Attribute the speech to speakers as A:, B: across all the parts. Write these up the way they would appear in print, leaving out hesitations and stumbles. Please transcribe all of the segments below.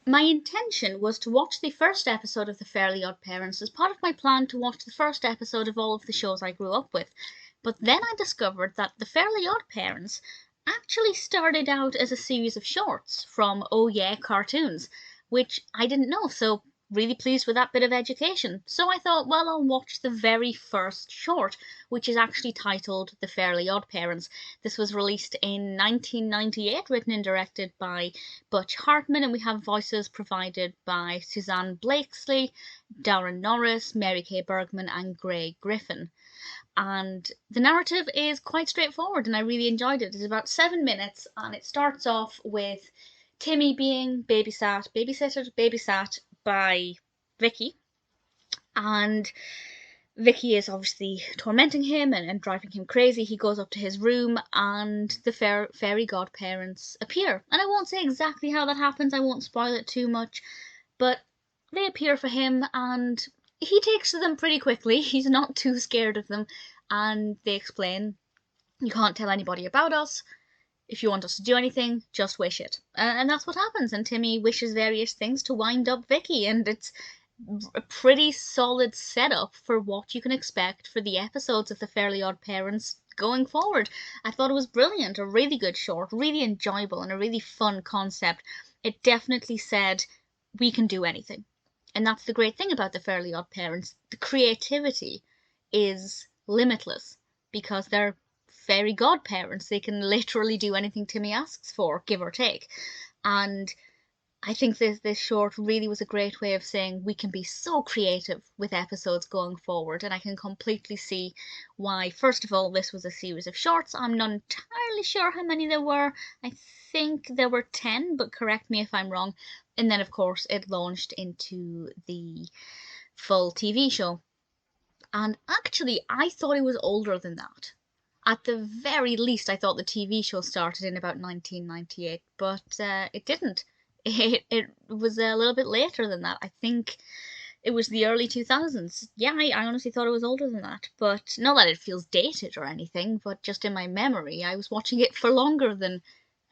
A: My intention was to watch the first episode of The Fairly Odd Parents as part of my plan to watch the first episode of all of the shows I grew up with. But then I discovered that The Fairly Odd Parents actually started out as a series of shorts from Oh Yeah cartoons, which I didn't know, so really pleased with that bit of education. So I thought, well, I'll watch the very first short, which is actually titled The Fairly Odd Parents. This was released in 1998, written and directed by Butch Hartman, and we have voices provided by Susanne Blakeslee, Daran Norris, Mary Kay Bergman, and Griffin. And the narrative is quite straightforward, and I really enjoyed it. It's about 7 minutes, and it starts off with Timmy being babysat by Vicky, and Vicky is obviously tormenting him and driving him crazy. He goes up to his room and the fairy godparents appear. And I won't say exactly how that happens, I won't spoil it too much, but they appear for him and he takes to them pretty quickly. He's not too scared of them, and they explain, you can't tell anybody about us. If you want us to do anything, just wish it. And that's what happens. And Timmy wishes various things to wind up Vicky, and it's a pretty solid setup for what you can expect for the episodes of The Fairly Odd Parents going forward. I thought it was brilliant, a really good short, really enjoyable, and a really fun concept. It definitely said, we can do anything. And that's the great thing about The Fairly Odd Parents. The creativity is limitless because they're fairy godparents. They can literally do anything Timmy asks for, give or take. And I think this short really was a great way of saying we can be so creative with episodes going forward, and I can completely see why, first of all, this was a series of shorts. I'm not entirely sure how many there were. I think there were 10, but correct me if I'm wrong. And then, of course, it launched into the full TV show. And actually, I thought it was older than that. At the very least, I thought the TV show started in about 1998, but it didn't. It was a little bit later than that. I think it was the early 2000s. Yeah, I honestly thought it was older than that. But not that it feels dated or anything, but just in my memory, I was watching it for longer than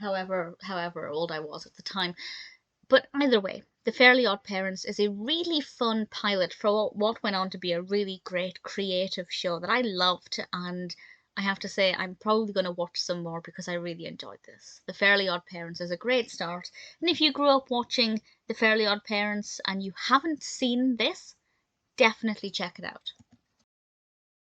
A: however old I was at the time. But either way, The Fairly Odd Parents is a really fun pilot for what went on to be a really great creative show that I loved, and I have to say I'm probably going to watch some more because I really enjoyed this. The Fairly Odd Parents is a great start, and if you grew up watching The Fairly Odd Parents and you haven't seen this, definitely check it out.